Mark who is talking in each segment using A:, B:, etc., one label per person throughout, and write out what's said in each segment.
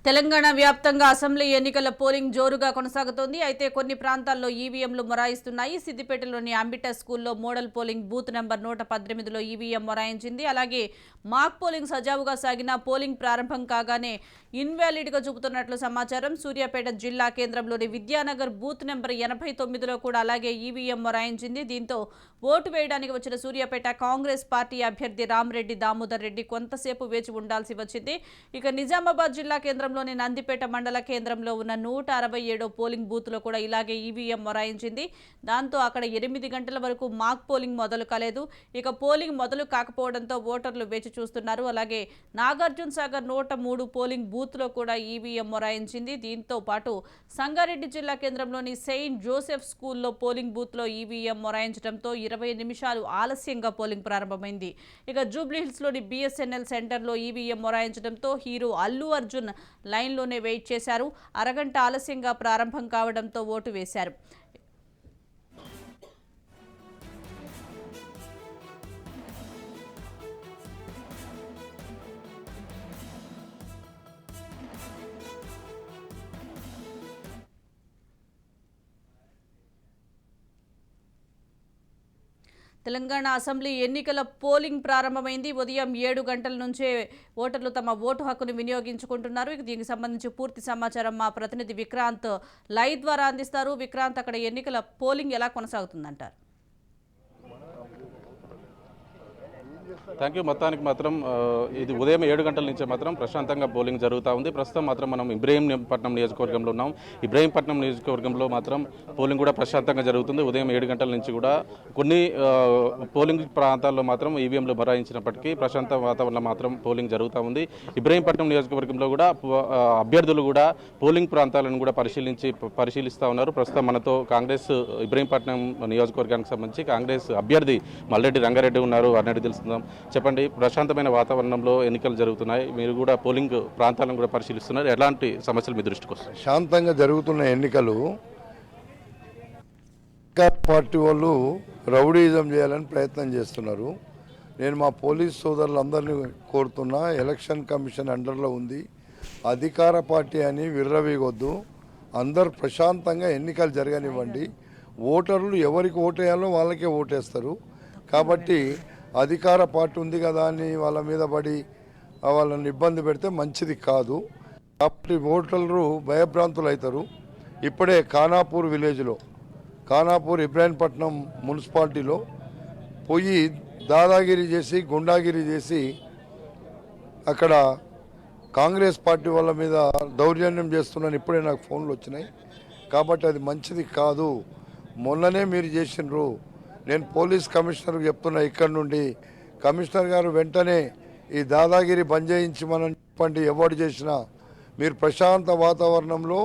A: తెలంగాణ వ్యాప్తంగా అసెంబ్లీ ఎన్నికల పోలింగ్ జోరుగా కొనసాగుతోంది. అయితే కొన్ని ప్రాంతాల్లో ఈవీఎంలు మొరాయిస్తున్నాయి. సిద్దిపేటలోని అంబిటా స్కూల్లో మోడల్ పోలింగ్ బూత్ నెంబర్ 118లో ఈవీఎం మొరాయించింది. అలాగే మాక్ పోలింగ్ సజావుగా సాగిన పోలింగ్ ప్రారంభం కాగానే ఇన్వాలిడ్గా చూపుతున్నట్లు సమాచారం. సూర్యాపేట జిల్లా కేంద్రంలోని విద్యానగర్ బూత్ నెంబర్ 89లో కూడా అలాగే ఈవీఎం మొరాయించింది. దీంతో ఓటు వేయడానికి వచ్చిన సూర్యాపేట కాంగ్రెస్ పార్టీ అభ్యర్థి రామరెడ్డి దామోదర్ రెడ్డి కొంతసేపు వేచి ఉండాల్సి వచ్చింది. ఇక నిజామాబాద్ జిల్లా కేంద్రంలోని నందిపేట మండల కేంద్రంలో ఉన్న 167 పోలింగ్ బూత్లో కూడా ఇలాగే ఈవీఎం మొరాయించింది. దాంతో అక్కడ 8 గంటల వరకు మాక్ పోలింగ్ మొదలు కాలేదు. ఇక పోలింగ్ మొదలు కాకపోవడంతో ఓటర్లు వేచి చూస్తున్నారు. అలాగే నాగార్జున సాగర్ 103 పోలింగ్ బూత్లో కూడా ఈవీఎం మొరాయించింది. దీంతో పాటు సంగారెడ్డి జిల్లా కేంద్రంలోని సెయింట్ జోసెఫ్ స్కూల్లో పోలింగ్ బూత్లో ఈవీఎం మొరాయించడంతో 20 నిమిషాలు ఆలస్యంగా పోలింగ్ ప్రారంభమైంది. ఇక జూబ్లీహిల్స్లోని బీఎస్ఎన్ఎల్ సెంటర్లో ఈవీఎం మొరాయించడంతో హీరో అల్లు అర్జున్ లైన్లోనే వెయిట్ చేశారు. అరగంట ఆలస్యంగా ప్రారంభం కావడంతో ఓటు వేశారు. తెలంగాణ అసెంబ్లీ ఎన్నికల పోలింగ్ ప్రారంభమైంది. ఉదయం 7 గంటల నుంచే ఓటర్లు తమ ఓటు హక్కును వినియోగించుకుంటున్నారు. దీనికి సంబంధించి పూర్తి సమాచారం మా ప్రతినిధి విక్రాంత్ లైవ్ ద్వారా అందిస్తారు. విక్రాంత్, అక్కడ ఎన్నికల పోలింగ్ ఎలా కొనసాగుతుందంటారు?
B: Thank you. మొత్తానికి మాత్రం ఇది ఉదయం 7 గంటల నుంచే మాత్రం ప్రశాంతంగా పోలింగ్ జరుగుతూ ఉంది. ప్రస్తుతం మాత్రం మనం ఇబ్రహీంపట్నం నియోజకవర్గంలో ఉన్నాం. ఇబ్రహీంపట్నం నియోజకవర్గంలో మాత్రం పోలింగ్ కూడా ప్రశాంతంగా జరుగుతుంది. ఉదయం 7 గంటల నుంచి కూడా కొన్ని పోలింగ్ ప్రాంతాల్లో మాత్రం ఈవీఎంలు మొరాయించినప్పటికీ ప్రశాంత వాతావరణంలో మాత్రం పోలింగ్ జరుగుతూ ఉంది. ఇబ్రహీంపట్నం నియోజకవర్గంలో కూడా అభ్యర్థులు కూడా పోలింగ్ ప్రాంతాలను కూడా పరిశీలిస్తూ ఉన్నారు. ప్రస్తుతం మనతో కాంగ్రెస్ ఇబ్రహీంపట్నం నియోజకవర్గానికి సంబంధించి కాంగ్రెస్ అభ్యర్థి మల్రెడ్డి రంగారెడ్డి ఉన్నారు. అన్నట్టు తెలుసుకుందాం. చెప్పండి, ప్రశాంతమైన వాతావరణంలో ఎన్నికలు జరుగుతున్నాయి, మీరు కూడా పోలింగ్ ప్రాంతాలను కూడా పరిశీలిస్తున్నారు, ఎలాంటి సమస్యలు మీ దృష్టికి వస్తాయి?
C: శాంతంగా జరుగుతున్న ఎన్నికలు పార్టీ వాళ్ళు రౌడీజం చేయాలని ప్రయత్నం చేస్తున్నారు. నేను మా పోలీస్ సోదరులందరినీ కోరుతున్నా, ఎలక్షన్ కమిషన్ అండర్లో ఉంది, అధికార పార్టీ అని విర్రవీగొద్దు, అందరు ప్రశాంతంగా ఎన్నికలు జరగనివ్వండి. ఓటర్లు ఎవరికి ఓటేయాలో వాళ్ళకే ఓటేస్తారు. కాబట్టి అధికార పార్టీ ఉంది కదా అని వాళ్ళ మీద పడి వాళ్ళని ఇబ్బంది పెడితే మంచిది కాదు. కాబట్టి ఓటర్లు భయభ్రాంతులు అవుతారు. ఇప్పుడే ఖానాపూర్ విలేజ్లో, ఖానాపూర్ ఇబ్రాహీంపట్నం మున్సిపాలిటీలో పోయి దాదాగిరి చేసి గుండాగిరి చేసి అక్కడ కాంగ్రెస్ పార్టీ వాళ్ళ మీద దౌర్జన్యం చేస్తున్నాను ఇప్పుడే నాకు ఫోన్లు వచ్చినాయి. కాబట్టి అది మంచిది కాదు. మొన్ననే మీరు చేసినారు. నేను పోలీస్ కమిషనర్కి చెప్తున్నా, ఇక్కడ నుండి కమిషనర్ గారు వెంటనే ఈ దాదాగిరి బంద్ చేయించమని చెప్పండి. ఎవరు చేసినా మీరు ప్రశాంత వాతావరణంలో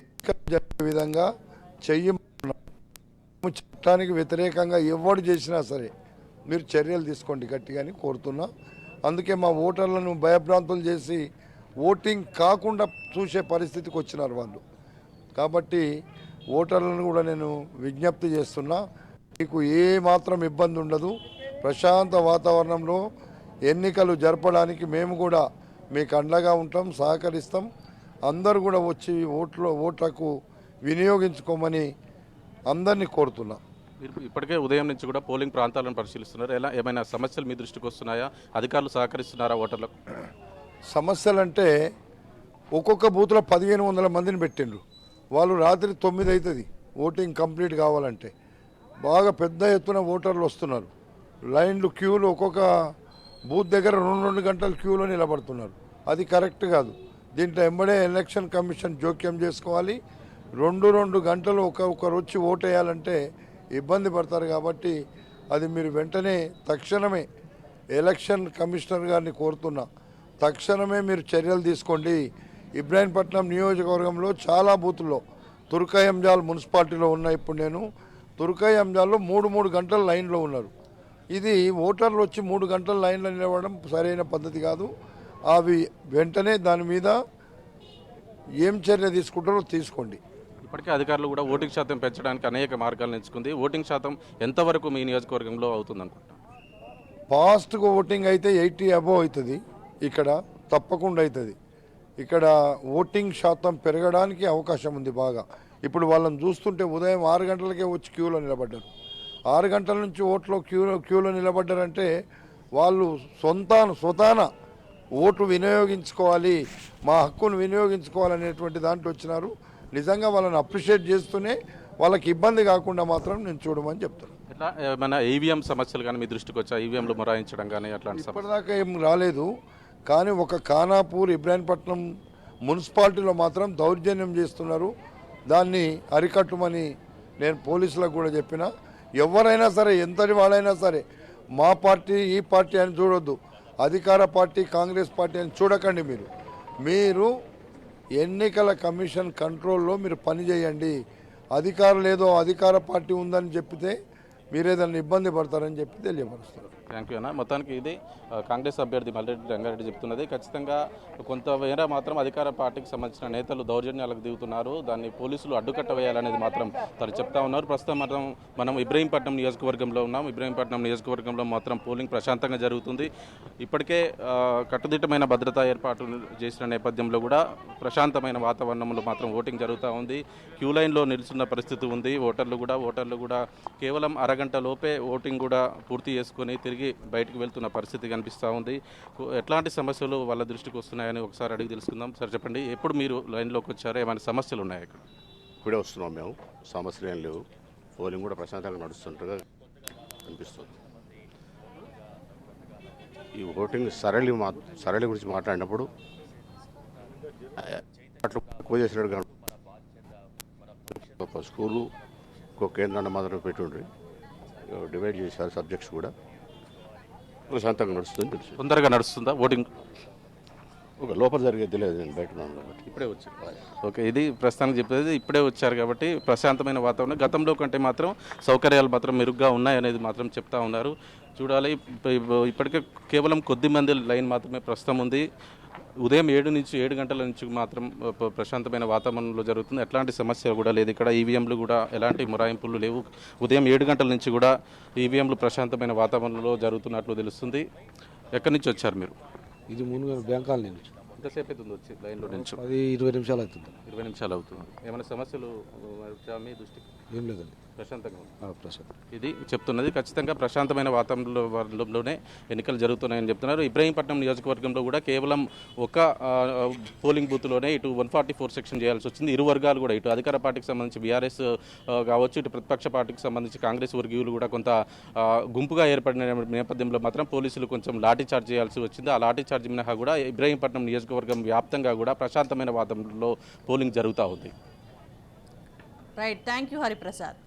C: ఎన్నికలు జరిగే విధంగా చట్టానికి వ్యతిరేకంగా ఎవరు చేసినా సరే మీరు చర్యలు తీసుకోండి గట్టిగాని కోరుతున్నా. అందుకే మా ఓటర్లను భయభ్రాంతులు చేసి ఓటింగ్ కాకుండా చూసే పరిస్థితికి వచ్చినారు వాళ్ళు. కాబట్టి ఓటర్లను కూడా నేను విజ్ఞప్తి చేస్తున్నా, మీకు ఏ మాత్రం ఇబ్బంది ఉండదు. ప్రశాంత వాతావరణంలో ఎన్నికలు జరపడానికి మేము కూడా మీకు అండగా ఉంటాం, సహకరిస్తాం. అందరూ కూడా వచ్చి ఓట్లకు వినియోగించుకోమని అందరినీ కోరుతున్నా.
B: మీరు ఇప్పటికే ఉదయం నుంచి కూడా పోలింగ్ ప్రాంతాలను పరిశీలిస్తున్నారు. ఏమైనా సమస్యలు మీ దృష్టికి వస్తున్నాయా? అధికారులు సహకరిస్తున్నారా ఓటర్లకు?
C: సమస్యలు అంటే ఒక్కొక్క బూత్లో 1500 మందిని పెట్టిండ్రు. వాళ్ళు రాత్రి 9 అవుతుంది ఓటింగ్ కంప్లీట్ కావాలంటే. బాగా పెద్ద ఎత్తున ఓటర్లు వస్తున్నారు. లైన్లు క్యూలు ఒక్కొక్క బూత్ దగ్గర 2 గంటల క్యూలో నిలబడుతున్నారు. అది కరెక్ట్ కాదు. దీంట్లో ఎంబడే ఎలక్షన్ కమిషన్ జోక్యం చేసుకోవాలి. 2 గంటలు ఒక్కొక్కరు వచ్చి ఓటేయాలంటే ఇబ్బంది పడతారు. కాబట్టి అది మీరు వెంటనే తక్షణమే ఎలక్షన్ కమిషనర్ గారిని కోరుతున్నా, తక్షణమే మీరు చర్యలు తీసుకోండి. ఇబ్రాహీంపట్నం నియోజకవర్గంలో చాలా బూతుల్లో తుర్కయంజాల్ మున్సిపాలిటీలో ఉన్న ఇప్పుడు నేను తుర్కయంజాల్లో 3 గంటల లైన్లో ఉన్నారు. ఇది ఓటర్లు వచ్చి 3 గంటల లైన్లో నిలబడడం సరైన పద్ధతి కాదు. అవి వెంటనే దాని మీద ఏం చర్య తీసుకుంటారో తీసుకోండి.
B: ఇప్పటికే అధికారులు కూడా ఓటింగ్ శాతం పెంచడానికి అనేక మార్గాలను ఎంచుకుంది. ఓటింగ్ శాతం ఎంతవరకు మీ నియోజకవర్గంలో అవుతుంది అనుకుంటా?
C: ఫాస్ట్గా ఓటింగ్ అయితే 80 అబోవ్ అవుతుంది. ఇక్కడ తప్పకుండా అవుతుంది. ఇక్కడ ఓటింగ్ శాతం పెరగడానికి అవకాశం ఉంది బాగా. ఇప్పుడు వాళ్ళని చూస్తుంటే ఉదయం 6 గంటలకే వచ్చి క్యూలో నిలబడ్డారు. 6 గంటల నుంచి క్యూలో నిలబడ్డారంటే వాళ్ళు స్వతాన ఓటు వినియోగించుకోవాలి, మా హక్కును వినియోగించుకోవాలనేటువంటి దాంట్లో వచ్చినారు. నిజంగా వాళ్ళని అప్రిషియేట్ చేస్తూనే వాళ్ళకి ఇబ్బంది కాకుండా మాత్రం నేను చూడమని చెప్తాను.
B: ఎట్లా ఏమైనా ఈవీఎం సమస్యలు కానీ మీ దృష్టికి వచ్చా? ఈవీఎంలు మొరాయించడం కానీ అట్లాంటి సమస్యలు?
C: ఇప్పటిదాకా ఏం రాలేదు, కానీ ఒక ఖానాపూర్ ఇబ్రాహీంపట్నం మున్సిపాలిటీలో మాత్రం దౌర్జన్యం చేస్తున్నారు. దాన్ని అరికట్టమని నేను పోలీసులకు కూడా చెప్పిన. ఎవరైనా సరే, ఎంతటి వాళ్ళైనా సరే, మా పార్టీ ఈ పార్టీ అని చూడొద్దు, అధికార పార్టీ కాంగ్రెస్ పార్టీ అని చూడకండి. మీరు ఎన్నికల కమిషన్ కంట్రోల్లో మీరు పని చేయండి. అధికారులు ఏదో అధికార పార్టీ ఉందని చెప్పితే మీరేదన్నా ఇబ్బంది పడతారని చెప్పి తెలియపరుస్తున్నారు.
B: థ్యాంక్ యూ అన్న. మొత్తానికి ఇది కాంగ్రెస్ అభ్యర్థి మల్రెడ్డి రంగారెడ్డి చెప్తున్నది. ఖచ్చితంగా కొంతమేర మాత్రం అధికార పార్టీకి సంబంధించిన నేతలు దౌర్జన్యాలకు దిగుతున్నారు, దాన్ని పోలీసులు అడ్డుకట్ట వేయాలనేది మాత్రం తను చెప్తా ఉన్నారు. ప్రస్తుతం మనం ఇబ్రహీంపట్నం నియోజకవర్గంలో ఉన్నాం. ఇబ్రహీంపట్నం నియోజకవర్గంలో మాత్రం పోలింగ్ ప్రశాంతంగా జరుగుతుంది. ఇప్పటికే కట్టుదిట్టమైన భద్రతా ఏర్పాట్లు చేసిన నేపథ్యంలో కూడా ప్రశాంతమైన వాతావరణంలో మాత్రం ఓటింగ్ జరుగుతూ ఉంది. క్యూ లైన్లో నిలుచున్న పరిస్థితి ఉంది. ఓటర్లు కూడా కేవలం అరగంట లోపే ఓటింగ్ కూడా పూర్తి చేసుకొని తిరిగి బయటకు వెళ్తున్న పరిస్థితి కనిపిస్తూ ఉంది. ఎట్లాంటి సమస్యలు వాళ్ళ దృష్టికి వస్తున్నాయని ఒకసారి అడిగి తెలుసుకుందాం. సార్ చెప్పండి, ఎప్పుడు మీరు లైన్లోకి వచ్చారో, ఏమైనా సమస్యలు ఉన్నాయా ఇక్కడ?
D: ఇప్పుడే వస్తున్నాం మేము, సమస్యలు ఏం లేవు. పోలింగ్ కూడా ప్రశాంతంగా నడుస్తుంటగా అనిపిస్తుంది. ఈ ఓటింగ్ సరళి గురించి మాట్లాడినప్పుడు అట్లా ఎక్కువ చేసినట్టు ఒక స్కూలు ఇంకో కేంద్రాన్ని మాత్రం పెట్టుండ్రి, డివైడ్ చేశారు సబ్జెక్ట్స్ కూడా. ప్రశాంతంగా నడుస్తుంది. తెలుసు
B: తొందరగా నడుస్తుందా ఓటింగ్?
D: ఒక లోపల జరిగేది లేదు, నేను బయట ఉన్నాను కాబట్టి.
B: ఇప్పుడే వచ్చారు. ఓకే, ఇది ప్రస్తుతానికి చెప్పేది ఇప్పుడే వచ్చారు కాబట్టి ప్రశాంతమైన వాతావరణం. గతంలో కంటే మాత్రం సౌకర్యాలు మాత్రం మెరుగ్గా ఉన్నాయనేది మాత్రం చెప్తా ఉన్నారు. చూడాలి. ఇప్పటికే కేవలం కొద్ది మంది లైన్ మాత్రమే ప్రస్తుతం ఉంది. ఉదయం 7 గంటల నుంచి మాత్రం ప్రశాంతమైన వాతావరణంలో జరుగుతుంది. ఎట్లాంటి సమస్య కూడా లేదు ఇక్కడ. ఈవీఎంలు కూడా ఎలాంటి మొరాయింపులు లేవు. ఉదయం 7 గంటల నుంచి కూడా ఈవీఎంలు ప్రశాంతమైన వాతావరణంలో జరుగుతున్నట్లు తెలుస్తుంది. ఎక్కడి నుంచి వచ్చారు మీరు?
E: ఇది మునుగోడు బ్యాంక్ కాలనీ నుంచి.
B: ఎంతసేపు అవుతుంది వచ్చి లైన్లో నుంచి?
E: 10-20 నిమిషాలు అవుతుంది.
B: 20 నిమిషాలు అవుతుంది. ఏమైనా సమస్యలు వచ్చా మీ దృష్టికి?
E: ఏం లేదండి,
B: ప్రశాంతంగా ఉంది.
E: ప్రశాంత్.
B: ఇది చెప్తున్నది. ఖచ్చితంగా ప్రశాంతమైన వాతావరణంలోనే ఎన్నికలు జరుగుతున్నాయని చెప్తున్నారు. ఇబ్రహీంపట్నం నియోజకవర్గంలో కూడా కేవలం ఒక పోలింగ్ బూత్లోనే ఇటు 144 సెక్షన్ చేయాల్సి వచ్చింది. ఇరు వర్గాలు కూడా, ఇటు అధికార పార్టీకి సంబంధించి బీఆర్ఎస్ కావచ్చు, ఇటు ప్రతిపక్ష పార్టీకి సంబంధించి కాంగ్రెస్ వర్గీయులు కూడా కొంత గుంపుగా ఏర్పడిన నేపథ్యంలో మాత్రం పోలీసులు కొంచెం లాఠీ చార్జ్ చేయాల్సి వచ్చింది. ఆ లాఠీ చార్జ్ మినహా కూడా ఇబ్రహీంపట్నం నియోజకవర్గం వ్యాప్తంగా కూడా ప్రశాంతమైన వాతావరణంలో పోలింగ్ జరుగుతూ ఉంది.
A: Right, thank you Hariprasad.